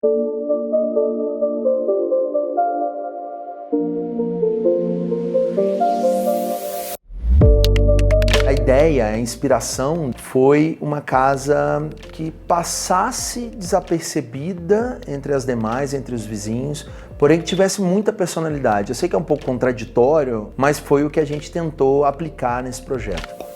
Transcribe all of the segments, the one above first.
A ideia, a inspiração foi uma casa que passasse desapercebida entre as demais, entre os vizinhos, porém que tivesse muita personalidade. Eu sei que é um pouco contraditório, mas foi o que a gente tentou aplicar nesse projeto.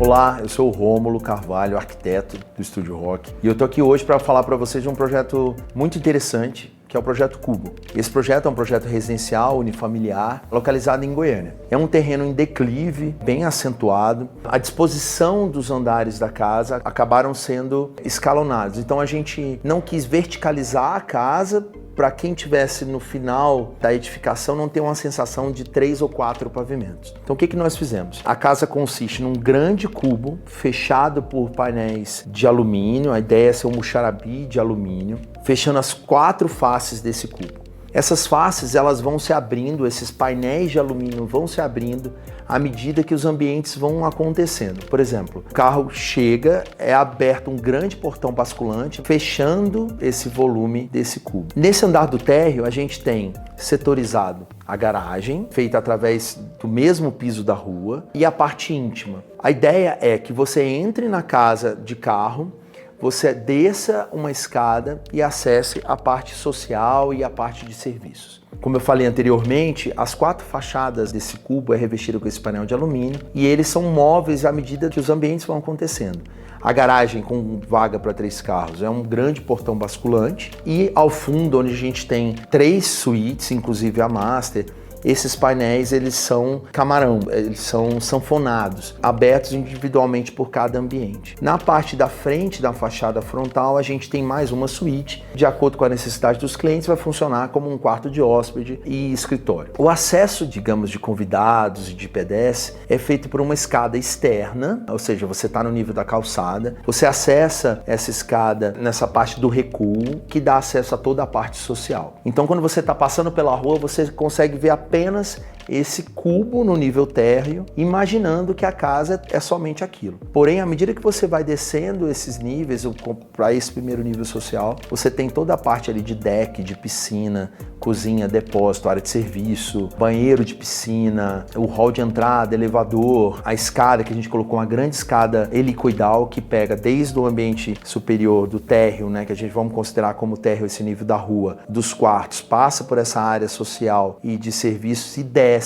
Olá, eu sou o Rômulo Carvalho, arquiteto do Estúdio Rock, e eu tô aqui hoje para falar para vocês de um projeto muito interessante, que é o Projeto Cubo. Esse projeto é um projeto residencial, unifamiliar, localizado em Goiânia. É um terreno em declive, bem acentuado. A disposição dos andares da casa acabaram sendo escalonados. Então a gente não quis verticalizar a casa para quem estivesse no final da edificação não ter uma sensação de 3 ou 4 pavimentos. Então o que nós fizemos? A casa consiste num grande cubo fechado por painéis de alumínio, a ideia é ser um muxarabi de alumínio, fechando as 4 faces desse cubo. Essas faces elas vão se abrindo, esses painéis de alumínio vão se abrindo à medida que os ambientes vão acontecendo. Por exemplo, o carro chega, é aberto um grande portão basculante, fechando esse volume desse cubo. Nesse andar do térreo, a gente tem setorizado a garagem, feita através do mesmo piso da rua, e a parte íntima. A ideia é que você entre na casa de carro, você desça uma escada e acesse a parte social e a parte de serviços. Como eu falei anteriormente, as 4 fachadas desse cubo é revestido com esse painel de alumínio e eles são móveis à medida que os ambientes vão acontecendo. A garagem com vaga para 3 carros é um grande portão basculante e ao fundo, onde a gente tem 3 suítes, inclusive a master, esses painéis eles são camarão, eles são sanfonados, abertos individualmente por cada ambiente. Na parte da frente da fachada frontal a gente tem mais uma suíte, de acordo com a necessidade dos clientes vai funcionar como um quarto de hóspede e escritório. O acesso, digamos, de convidados e de pedestres é feito por uma escada externa, ou seja, você está no nível da calçada, você acessa essa escada nessa parte do recuo, que dá acesso a toda a parte social. Então quando você está passando pela rua, você consegue ver apenas esse cubo no nível térreo, imaginando que a casa é somente aquilo. Porém, à medida que você vai descendo esses níveis, para esse primeiro nível social, você tem toda a parte ali de deck, de piscina, cozinha, depósito, área de serviço, banheiro de piscina, o hall de entrada, elevador, a escada que a gente colocou, uma grande escada helicoidal que pega desde o ambiente superior do térreo, né, que a gente vamos considerar como térreo esse nível da rua, dos quartos, passa por essa área social e de serviços e desce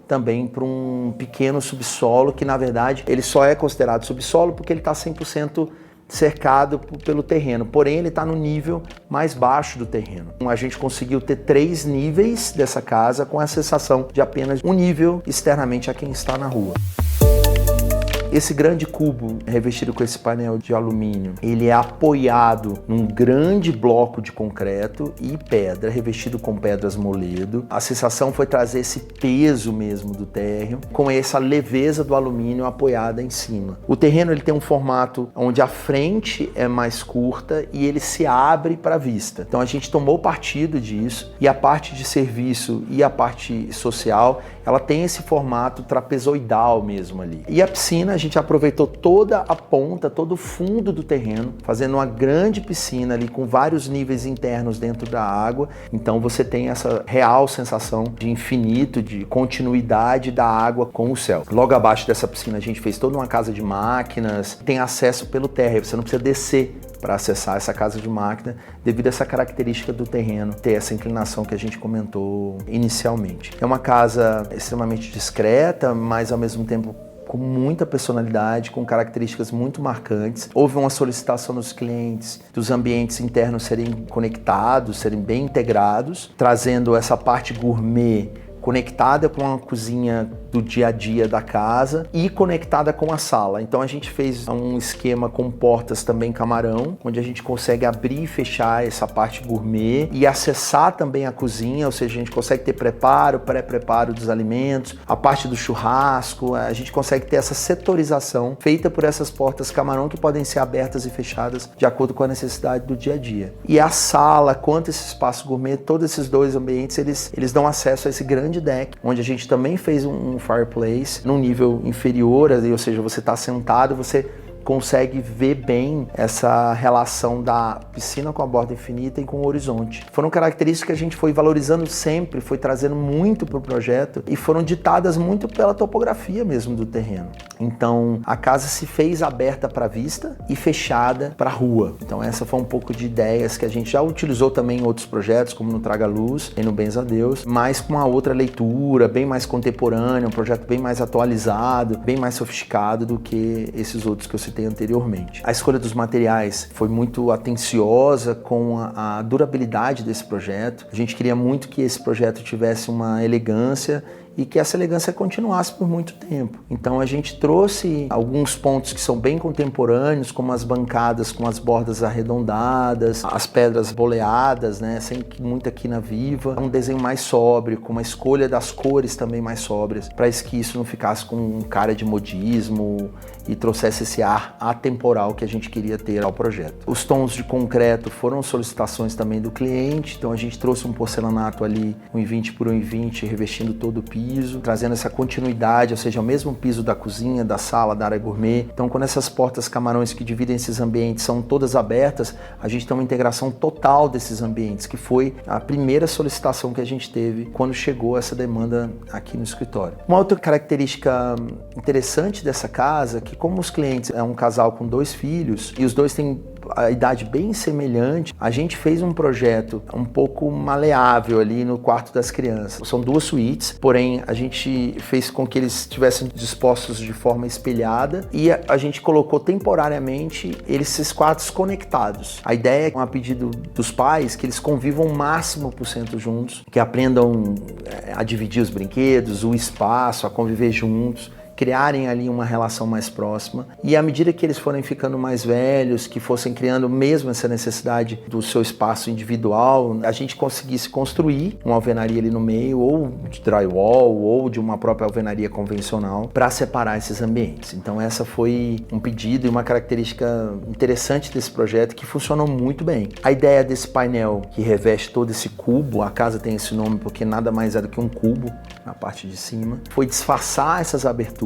também para um pequeno subsolo que, na verdade, ele só é considerado subsolo porque ele está 100% cercado pelo terreno, porém ele está no nível mais baixo do terreno. A gente conseguiu ter 3 níveis dessa casa com a sensação de apenas um nível externamente a quem está na rua. Esse grande cubo revestido com esse painel de alumínio, ele é apoiado num grande bloco de concreto e pedra, revestido com pedras moledo. A sensação foi trazer esse peso mesmo do térreo, com essa leveza do alumínio apoiada em cima. O terreno ele tem um formato onde a frente é mais curta e ele se abre para a vista. Então a gente tomou partido disso e a parte de serviço e a parte social, ela tem esse formato trapezoidal mesmo ali. E a piscina, a gente aproveitou toda a ponta, todo o fundo do terreno, fazendo uma grande piscina ali com vários níveis internos dentro da água. Então você tem essa real sensação de infinito, de continuidade da água com o céu. Logo abaixo dessa piscina a gente fez toda uma casa de máquinas, tem acesso pelo térreo, você não precisa descer para acessar essa casa de máquina devido a essa característica do terreno, ter essa inclinação que a gente comentou inicialmente. É uma casa extremamente discreta, mas ao mesmo tempo com muita personalidade, com características muito marcantes. Houve uma solicitação dos clientes dos ambientes internos serem conectados, serem bem integrados, trazendo essa parte gourmet conectada com a cozinha do dia a dia da casa e conectada com a sala. Então a gente fez um esquema com portas também camarão, onde a gente consegue abrir e fechar essa parte gourmet e acessar também a cozinha, ou seja, a gente consegue ter preparo, pré-preparo dos alimentos, a parte do churrasco, a gente consegue ter essa setorização feita por essas portas camarão que podem ser abertas e fechadas de acordo com a necessidade do dia a dia. E a sala, quanto esse espaço gourmet, todos esses dois ambientes, eles dão acesso a esse grande deck, onde a gente também fez um fireplace num nível inferior, ou seja, você está sentado, você consegue ver bem essa relação da piscina com a borda infinita e com o horizonte. Foram características que a gente foi valorizando sempre, foi trazendo muito para o projeto e foram ditadas muito pela topografia mesmo do terreno. Então a casa se fez aberta para a vista e fechada para a rua. Então essa foi um pouco de ideias que a gente já utilizou também em outros projetos, como no Traga Luz e no Benza a Deus, mas com uma outra leitura, bem mais contemporânea, um projeto bem mais atualizado, bem mais sofisticado do que esses outros que eu citei anteriormente. A escolha dos materiais foi muito atenciosa com a durabilidade desse projeto. A gente queria muito que esse projeto tivesse uma elegância e que essa elegância continuasse por muito tempo. Então a gente trouxe alguns pontos que são bem contemporâneos, como as bancadas com as bordas arredondadas, as pedras boleadas, né, sem muita quina viva, um desenho mais sóbrio, com uma escolha das cores também mais sóbrias, para que isso não ficasse com um cara de modismo e trouxesse esse ar atemporal que a gente queria ter ao projeto. Os tons de concreto foram solicitações também do cliente, então a gente trouxe um porcelanato ali 1,20 por 1,20, revestindo todo o piso, trazendo essa continuidade, ou seja, o mesmo piso da cozinha, da sala, da área gourmet. Então, quando essas portas camarões que dividem esses ambientes são todas abertas, a gente tem uma integração total desses ambientes, que foi a primeira solicitação que a gente teve quando chegou essa demanda aqui no escritório. Uma outra característica interessante dessa casa, que como os clientes é um casal com 2 filhos, e os dois têm a idade bem semelhante, a gente fez um projeto um pouco maleável ali no quarto das crianças. São 2 suítes, porém a gente fez com que eles estivessem dispostos de forma espelhada e a gente colocou temporariamente esses quartos conectados. A ideia é, a pedido dos pais, que eles convivam o máximo por cento juntos, que aprendam a dividir os brinquedos, o espaço, a conviver juntos, criarem ali uma relação mais próxima, e à medida que eles forem ficando mais velhos, que fossem criando mesmo essa necessidade do seu espaço individual, a gente conseguisse construir uma alvenaria ali no meio, ou de drywall, ou de uma própria alvenaria convencional, para separar esses ambientes. Então essa foi um pedido e uma característica interessante desse projeto, que funcionou muito bem. A ideia desse painel que reveste todo esse cubo, a casa tem esse nome porque nada mais é do que um cubo na parte de cima, foi disfarçar essas aberturas,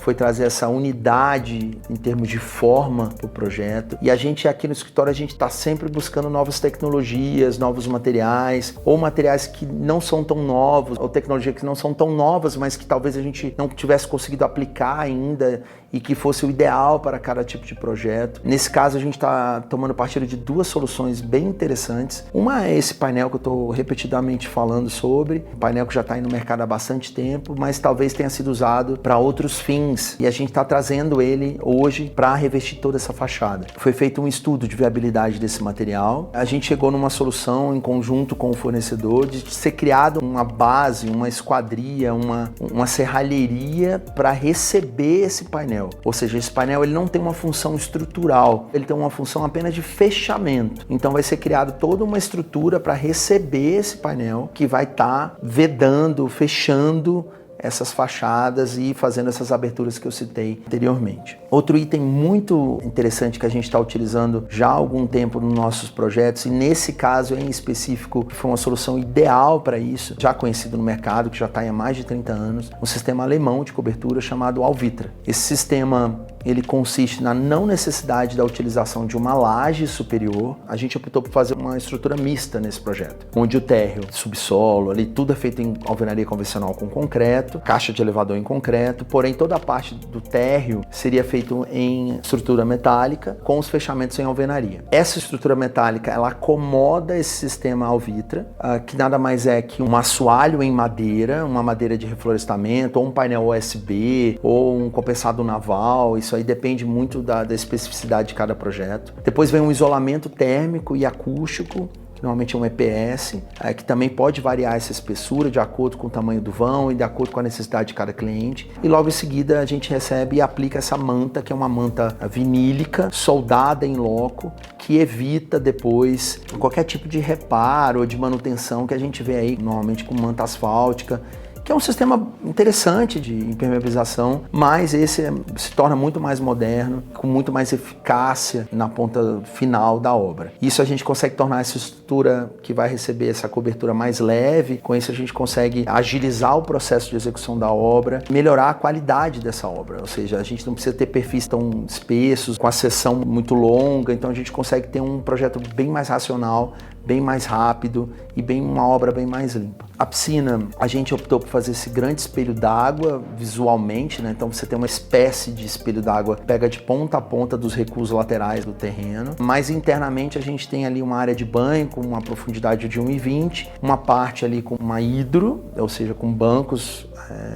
foi trazer essa unidade em termos de forma para o projeto. E a gente aqui no escritório, a gente está sempre buscando novas tecnologias, novos materiais, ou materiais que não são tão novos, ou tecnologias que não são tão novas, mas que talvez a gente não tivesse conseguido aplicar ainda e que fosse o ideal para cada tipo de projeto. Nesse caso, a gente está tomando partido de 2 soluções bem interessantes. Uma é esse painel que eu estou repetidamente falando sobre, um painel que já está aí no mercado há bastante tempo, mas talvez tenha sido usado para outros fins, e a gente está trazendo ele hoje para revestir toda essa fachada. Foi feito um estudo de viabilidade desse material, a gente chegou numa solução em conjunto com o fornecedor de ser criado uma base, uma esquadria, uma serralheria para receber esse painel. Ou seja, esse painel ele não tem uma função estrutural, ele tem uma função apenas de fechamento. Então vai ser criado toda uma estrutura para receber esse painel, que vai estar vedando, fechando essas fachadas e fazendo essas aberturas que eu citei anteriormente. Outro item muito interessante que a gente está utilizando já há algum tempo nos nossos projetos, e nesse caso em específico foi uma solução ideal para isso, já conhecido no mercado, que já está há mais de 30 anos, um sistema alemão de cobertura chamado Alvitra. Esse sistema ele consiste na não necessidade da utilização de uma laje superior. A gente optou por fazer uma estrutura mista nesse projeto, onde o térreo, subsolo, ali tudo é feito em alvenaria convencional com concreto, caixa de elevador em concreto, porém toda a parte do térreo seria feito em estrutura metálica com os fechamentos em alvenaria. Essa estrutura metálica, ela acomoda esse sistema Alvitra, que nada mais é que um assoalho em madeira, uma madeira de reflorestamento, ou um painel USB, ou um compensado naval. Isso aí depende muito da especificidade de cada projeto. Depois vem um isolamento térmico e acústico, que normalmente é um EPS, que também pode variar essa espessura de acordo com o tamanho do vão e de acordo com a necessidade de cada cliente. E logo em seguida a gente recebe e aplica essa manta, que é uma manta vinílica, soldada em loco, que evita depois qualquer tipo de reparo ou de manutenção que a gente vê aí normalmente com manta asfáltica, que que é um sistema interessante de impermeabilização, mas esse se torna muito mais moderno, com muito mais eficácia na ponta final da obra. Isso a gente consegue tornar essa estrutura que vai receber essa cobertura mais leve, com isso a gente consegue agilizar o processo de execução da obra, melhorar a qualidade dessa obra, ou seja, a gente não precisa ter perfis tão espessos, com a seção muito longa, então a gente consegue ter um projeto bem mais racional, bem mais rápido e uma obra bem mais limpa. A piscina, a gente optou por fazer esse grande espelho d'água visualmente, né? Então você tem uma espécie de espelho d'água que pega de ponta a ponta dos recuos laterais do terreno, mas internamente a gente tem ali uma área de banho com uma profundidade de 1,20, uma parte ali com uma hidro, ou seja, com bancos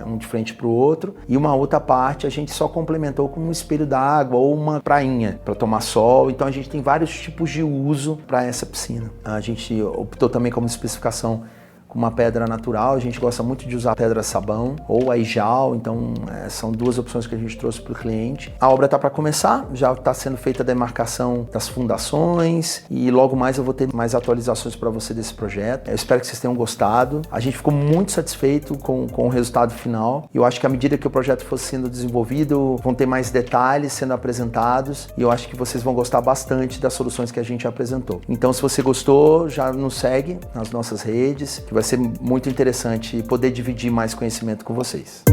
um de frente para o outro, e uma outra parte a gente só complementou com um espelho d'água ou uma prainha para tomar sol. Então a gente tem vários tipos de uso para essa piscina. A gente optou também como especificação com uma pedra natural, a gente gosta muito de usar pedra sabão ou aijal, então são duas opções que a gente trouxe para o cliente. A obra está para começar, já está sendo feita a demarcação das fundações e logo mais eu vou ter mais atualizações para você desse projeto. Eu espero que vocês tenham gostado. A gente ficou muito satisfeito com o resultado final e eu acho que à medida que o projeto for sendo desenvolvido, vão ter mais detalhes sendo apresentados e eu acho que vocês vão gostar bastante das soluções que a gente apresentou. Então, se você gostou, já nos segue nas nossas redes, que vai ser muito interessante poder dividir mais conhecimento com vocês.